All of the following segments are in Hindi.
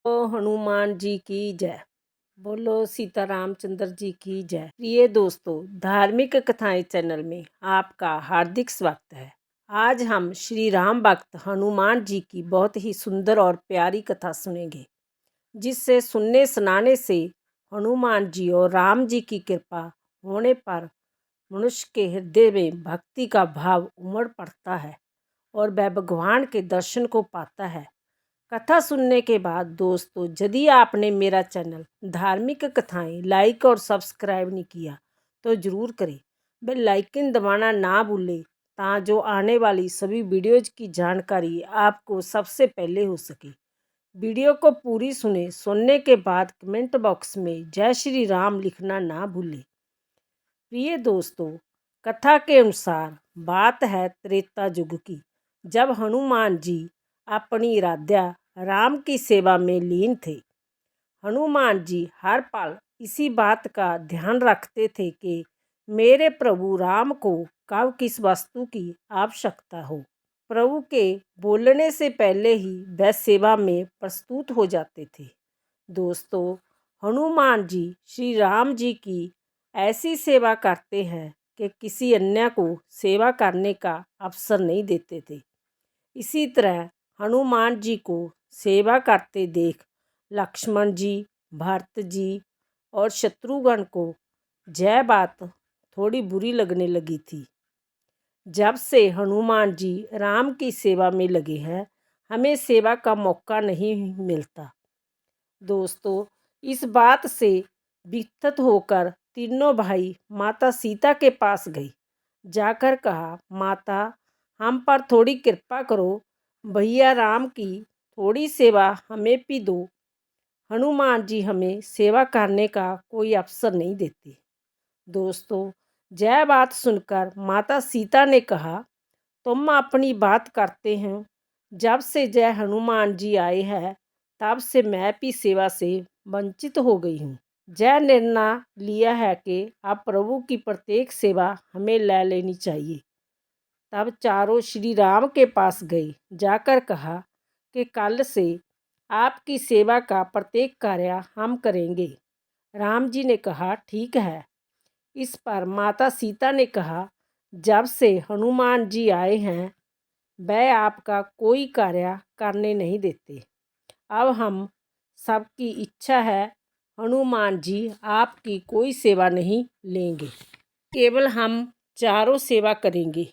हनुमान जी की जय। बोलो सीता रामचंद्र जी की जय। प्रिय दोस्तों, धार्मिक कथाएं चैनल में आपका हार्दिक स्वागत है। आज हम श्री राम भक्त हनुमान जी की बहुत ही सुंदर और प्यारी कथा सुनेंगे, जिससे सुनने सुनाने से हनुमान जी और राम जी की कृपा होने पर मनुष्य के हृदय में भक्ति का भाव उमड़ पड़ता है और वह भगवान के दर्शन को पाता है। कथा सुनने के बाद दोस्तों, यदि आपने मेरा चैनल धार्मिक कथाएं लाइक और सब्सक्राइब नहीं किया तो ज़रूर करें। बेल आइकन दबाना ना भूलें ताकि आने वाली सभी वीडियोज की जानकारी आपको सबसे पहले हो सके। वीडियो को पूरी सुनने के बाद कमेंट बॉक्स में जय श्री राम लिखना ना भूलें। प्रिय दोस्तों, कथा के अनुसार बात है त्रेता युग की, जब हनुमान जी अपनी राध्या राम की सेवा में लीन थे। हनुमान जी हर पल इसी बात का ध्यान रखते थे कि मेरे प्रभु राम को कब किस वस्तु की आवश्यकता हो। प्रभु के बोलने से पहले ही वह सेवा में प्रस्तुत हो जाते थे। दोस्तों, हनुमान जी श्री राम जी की ऐसी सेवा करते हैं कि किसी अन्य को सेवा करने का अवसर नहीं देते थे। इसी तरह हनुमान जी को सेवा करते देख लक्ष्मण जी, भरत जी और शत्रुघ्न को यह बात थोड़ी बुरी लगने लगी थी। जब से हनुमान जी राम की सेवा में लगे हैं, हमें सेवा का मौका नहीं मिलता। दोस्तों, इस बात से विचलित होकर तीनों भाई माता सीता के पास गए। जाकर कहा, माता, हम पर थोड़ी कृपा करो, भैया राम की थोड़ी सेवा हमें भी दो। हनुमान जी हमें सेवा करने का कोई अवसर नहीं देते। दोस्तों, यह बात सुनकर माता सीता ने कहा, तुम अपनी बात करते हैं। जब से जय हनुमान जी आए हैं, तब से मैं भी सेवा से वंचित हो गई हूँ। जय निर्णय लिया है कि अब प्रभु की प्रत्येक सेवा हमें ले लेनी चाहिए। तब चारों श्री राम के पास गए। जाकर कहा कि कल से आपकी सेवा का प्रत्येक कार्य हम करेंगे। राम जी ने कहा, ठीक है। इस पर माता सीता ने कहा, जब से हनुमान जी आए हैं, वह आपका कोई कार्य करने नहीं देते। अब हम सबकी इच्छा है, हनुमान जी आपकी कोई सेवा नहीं लेंगे, केवल हम चारों सेवा करेंगे।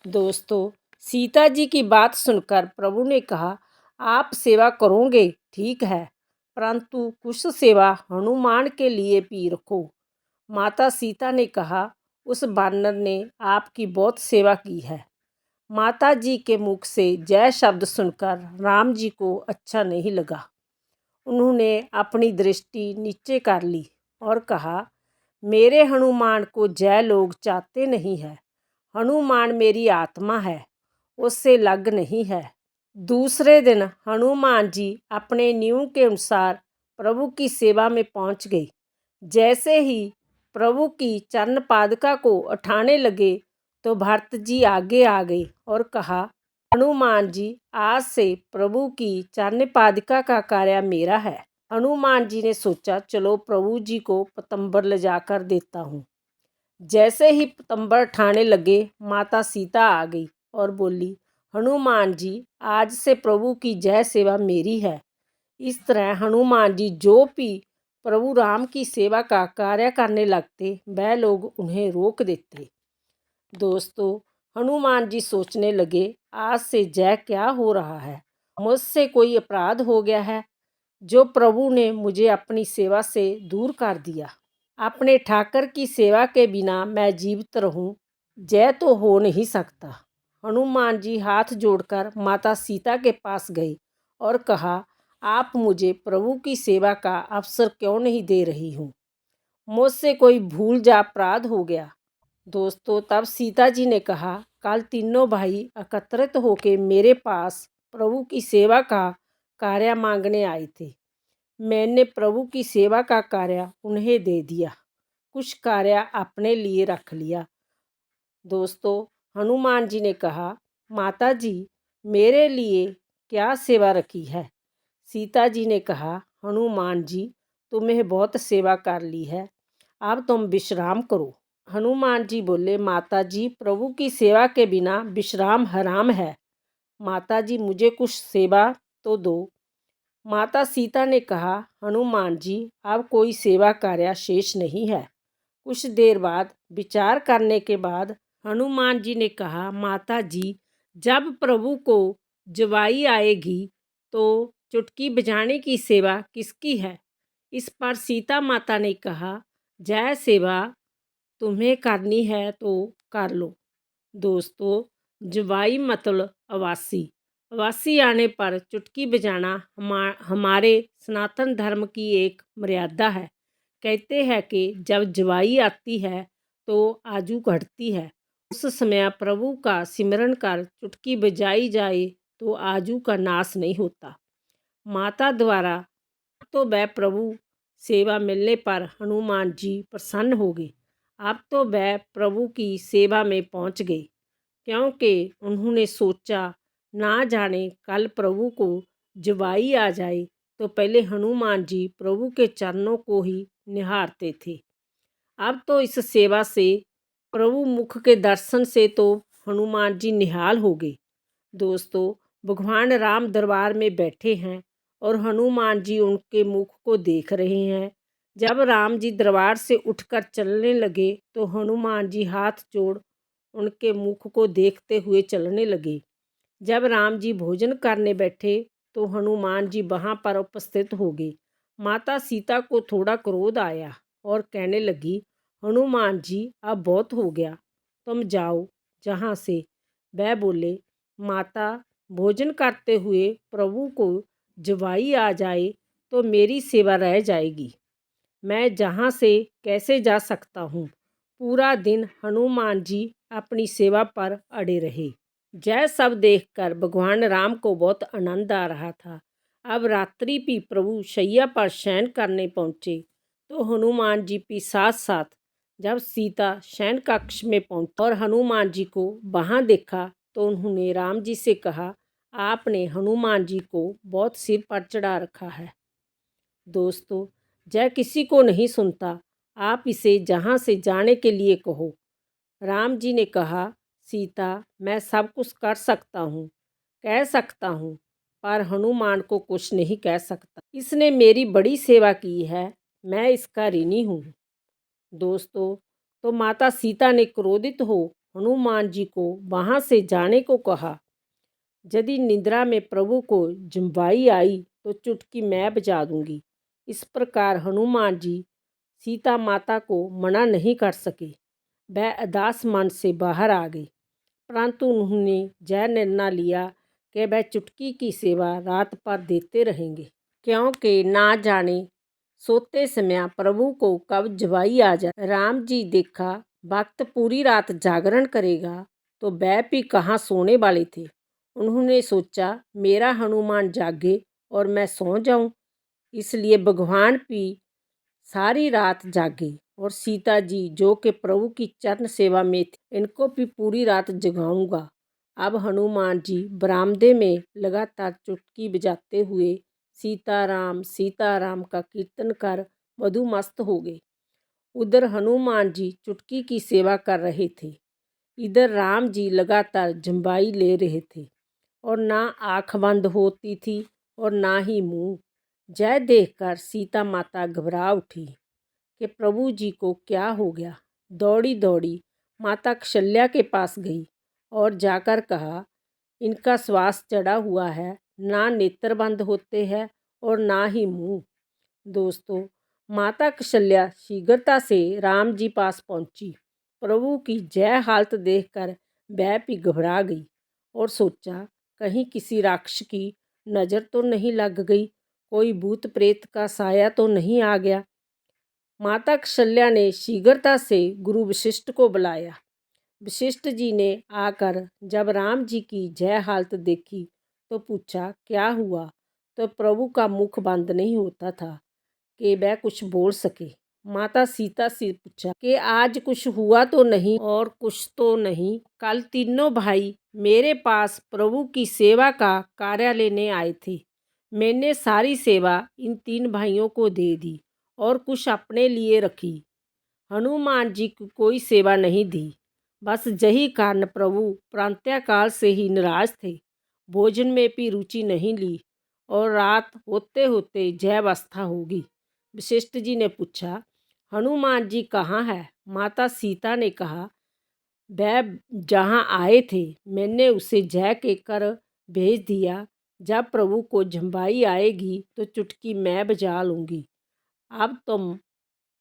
दोस्तों, सीता जी की बात सुनकर प्रभु ने कहा, आप सेवा करोगे ठीक है, परंतु कुछ सेवा हनुमान के लिए भी रखो। माता सीता ने कहा, उस बानर ने आपकी बहुत सेवा की है। माता जी के मुख से जय शब्द सुनकर राम जी को अच्छा नहीं लगा। उन्होंने अपनी दृष्टि नीचे कर ली और कहा, मेरे हनुमान को जय लोग चाहते नहीं है। हनुमान मेरी आत्मा है, उससे लग नहीं है। दूसरे दिन हनुमान जी अपने नियम के अनुसार प्रभु की सेवा में पहुंच गए। जैसे ही प्रभु की चरण पादुका को उठाने लगे तो भरत जी आगे आ गए और कहा, हनुमान जी, आज से प्रभु की चरण पादुका का कार्य मेरा है। हनुमान जी ने सोचा, चलो प्रभु जी को पतंबर ले जाकर देता हूँ। जैसे ही पतंबर उठाने लगे, माता सीता आ गई और बोली, हनुमान जी, आज से प्रभु की जय सेवा मेरी है। इस तरह हनुमान जी जो भी प्रभु राम की सेवा का कार्य करने लगते, वह लोग उन्हें रोक देते। दोस्तों, हनुमान जी सोचने लगे, आज से जय क्या हो रहा है? मुझसे कोई अपराध हो गया है जो प्रभु ने मुझे अपनी सेवा से दूर कर दिया। अपने ठाकर की सेवा के बिना मैं जीवित रहूं, जय तो हो नहीं सकता। हनुमान जी हाथ जोड़कर माता सीता के पास गए और कहा, आप मुझे प्रभु की सेवा का अवसर क्यों नहीं दे रही हूँ? मुझसे कोई भूल या अपराध हो गया? दोस्तों, तब सीता जी ने कहा, कल तीनों भाई एकत्रित होकर मेरे पास प्रभु की सेवा का कार्य मांगने आए थे। मैंने प्रभु की सेवा का कार्य उन्हें दे दिया, कुछ कार्य अपने लिए रख लिया। दोस्तों, हनुमान जी ने कहा, माता जी, मेरे लिए क्या सेवा रखी है? सीता जी ने कहा, हनुमान जी, तुम्हें बहुत सेवा कर ली है, अब तुम विश्राम करो। हनुमान जी बोले, माता जी, प्रभु की सेवा के बिना विश्राम हराम है। माता जी, मुझे कुछ सेवा तो दो। माता सीता ने कहा, हनुमान जी, अब कोई सेवा कार्य शेष नहीं है। कुछ देर बाद विचार करने के बाद हनुमान जी ने कहा, माता जी, जब प्रभु को जुबाई आएगी तो चुटकी बजाने की सेवा किसकी है? इस पर सीता माता ने कहा, जय सेवा तुम्हें करनी है तो कर लो। दोस्तों, जुबाई मतलब अवासी। अवासी आने पर चुटकी बजाना हमारे सनातन धर्म की एक मर्यादा है। कहते हैं कि जब जुबाई आती है तो आजू घटती है। उस समय प्रभु का सिमरन कर चुटकी बजाई जाए तो आजू का नाश नहीं होता। माता द्वारा तो वह प्रभु सेवा मिलने पर हनुमान जी प्रसन्न हो गए। अब तो वह प्रभु की सेवा में पहुंच गए, क्योंकि उन्होंने सोचा, ना जाने कल प्रभु को जुबाई आ जाए तो पहले हनुमान जी प्रभु के चरणों को ही निहारते थे। अब तो इस सेवा से, प्रभु मुख के दर्शन से तो हनुमान जी निहाल हो गए। दोस्तों, भगवान राम दरबार में बैठे हैं और हनुमान जी उनके मुख को देख रहे हैं। जब राम जी दरबार से उठकर चलने लगे तो हनुमान जी हाथ जोड़ उनके मुख को देखते हुए चलने लगे। जब राम जी भोजन करने बैठे तो हनुमान जी वहाँ पर उपस्थित हो गए। माता सीता को थोड़ा क्रोध आया और कहने लगी, हनुमान जी, अब बहुत हो गया, तुम जाओ जहाँ से। वह बोले, माता, भोजन करते हुए प्रभु को जुबाई आ जाए तो मेरी सेवा रह जाएगी। मैं जहाँ से कैसे जा सकता हूँ। पूरा दिन हनुमान जी अपनी सेवा पर अड़े रहे। यह सब देखकर भगवान राम को बहुत आनंद आ रहा था। अब रात्रि भी प्रभु शैया पर शयन करने पहुँचे तो हनुमान जी भी साथ साथ। जब सीता शयन कक्ष में पहुंची और हनुमान जी को वहां देखा तो उन्होंने राम जी से कहा, आपने हनुमान जी को बहुत सिर पर चढ़ा रखा है। दोस्तों, यह किसी को नहीं सुनता, आप इसे जहाँ से जाने के लिए कहो। राम जी ने कहा, सीता, मैं सब कुछ कर सकता हूँ, कह सकता हूँ, पर हनुमान को कुछ नहीं कह सकता। इसने मेरी बड़ी सेवा की है, मैं इसका ऋणी हूँ। दोस्तों, तो माता सीता ने क्रोधित हो हनुमान जी को वहाँ से जाने को कहा। यदि निद्रा में प्रभु को जुबाई आई तो चुटकी मैं बजा दूंगी। इस प्रकार हनुमान जी सीता माता को मना नहीं कर सके। वह उदास मन से बाहर आ गई, परंतु उन्होंने यह निर्णय लिया कि वह चुटकी की सेवा रात भर देते रहेंगे, क्योंकि ना जाने सोते समय प्रभु को कब जुबाई आ जाए। राम जी देखा, भक्त पूरी रात जागरण करेगा तो वह भी कहाँ सोने वाले थे। उन्होंने सोचा, मेरा हनुमान जागे और मैं सो जाऊं, इसलिए भगवान भी सारी रात जागे और सीता जी जो कि प्रभु की चरण सेवा में थी, इनको भी पूरी रात जगाऊंगा। अब हनुमान जी बरामदे में लगातार चुटकी बजाते हुए सीता राम का कीर्तन कर मधुमस्त हो गए। उधर हनुमान जी चुटकी की सेवा कर रहे थे, इधर राम जी लगातार जुबाई ले रहे थे और ना आँख बंद होती थी और ना ही मुंह। यह देखकर सीता माता घबरा उठी कि प्रभु जी को क्या हो गया। दौड़ी दौड़ी माता कौशल्या के पास गई और जाकर कहा, इनका श्वास चढ़ा हुआ है, ना नेत्र बंद होते हैं और ना ही मुंह। दोस्तों, माता कौशल्या शीघ्रता से राम जी पास पहुंची। प्रभु की जय हालत देखकर वह भी घबरा गई और सोचा, कहीं किसी राक्षस की नज़र तो नहीं लग गई, कोई भूत प्रेत का साया तो नहीं आ गया। माता कौशल्या ने शीघ्रता से गुरु वशिष्ठ को बुलाया। वशिष्ठ जी ने आकर जब राम जी की जय हालत देखी तो पूछा, क्या हुआ? तो प्रभु का मुख बंद नहीं होता था कि वह कुछ बोल सके। माता सीता से पूछा कि आज कुछ हुआ तो नहीं और कुछ तो नहीं। कल तीनों भाई मेरे पास प्रभु की सेवा का कार्य लेने आए थे, मैंने सारी सेवा इन 3 भाइयों को दे दी और कुछ अपने लिए रखी। हनुमान जी को कोई सेवा नहीं दी। बस यही कारण प्रभु प्रातःकाल से ही निराश थे। भोजन में भी रुचि नहीं ली और रात होते होते जयावस्था होगी। वशिष्ठ जी ने पूछा, हनुमान जी कहाँ है? माता सीता ने कहा, वह जहाँ आए थे मैंने उसे जय के कर भेज दिया। जब प्रभु को झंबाई आएगी तो चुटकी मैं बजा लूँगी। अब तुम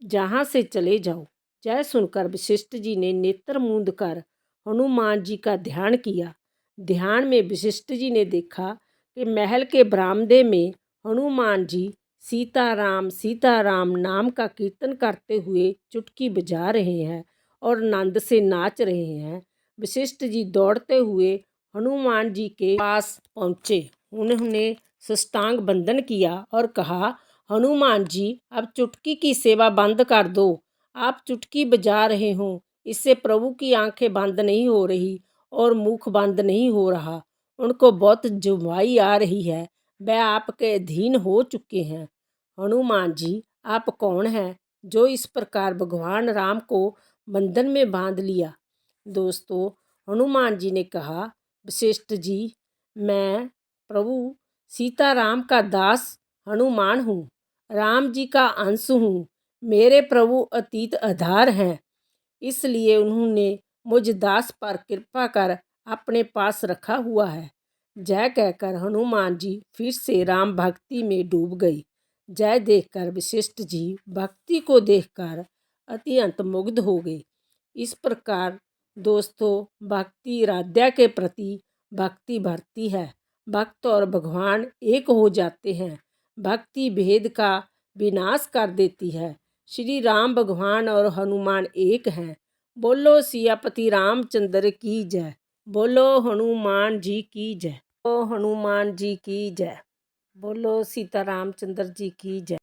जहाँ से चले जाओ। जय सुनकर वशिष्ठ जी ने नेत्र मूंद कर हनुमान जी का ध्यान किया। ध्यान में वशिष्ठ जी ने देखा कि महल के बरामदे में हनुमान जी सीताराम नाम का कीर्तन करते हुए चुटकी बजा रहे हैं और आनंद से नाच रहे हैं। वशिष्ठ जी दौड़ते हुए हनुमान जी के पास पहुँचे। उन्होंने साष्टांग वंदन किया और कहा, हनुमान जी अब चुटकी की सेवा बंद कर दो। आप चुटकी बजा रहे हो, इससे प्रभु की आंखें बंद नहीं हो रही और मुख बंद नहीं हो रहा। उनको बहुत जुबाई आ रही है। वह आपके अधीन हो चुके हैं। हनुमान जी आप कौन हैं जो इस प्रकार भगवान राम को बंधन में बांध लिया? दोस्तों, हनुमान जी ने कहा, वशिष्ठ जी मैं प्रभु सीताराम का दास हनुमान हूँ, राम जी का अंश हूँ। मेरे प्रभु अतीत आधार हैं, इसलिए उन्होंने मुझ दास पर कृपा कर अपने पास रखा हुआ है। जय कहकर हनुमान जी फिर से राम भक्ति में डूब गई। जय देखकर वशिष्ठ जी भक्ति को देखकर अत्यंत मुग्ध हो गए। इस प्रकार दोस्तों, भक्ति राध्या के प्रति भक्ति भरती है। भक्त और भगवान एक हो जाते हैं। भक्ति भेद का विनाश कर देती है। श्री राम भगवान और हनुमान एक हैं। बोलो सियापति रामचंद्र की जय। बोलो हनुमान जी की जय। बोलो हनुमान जी की जय। बोलो सीता रामचंद्र जी की जय।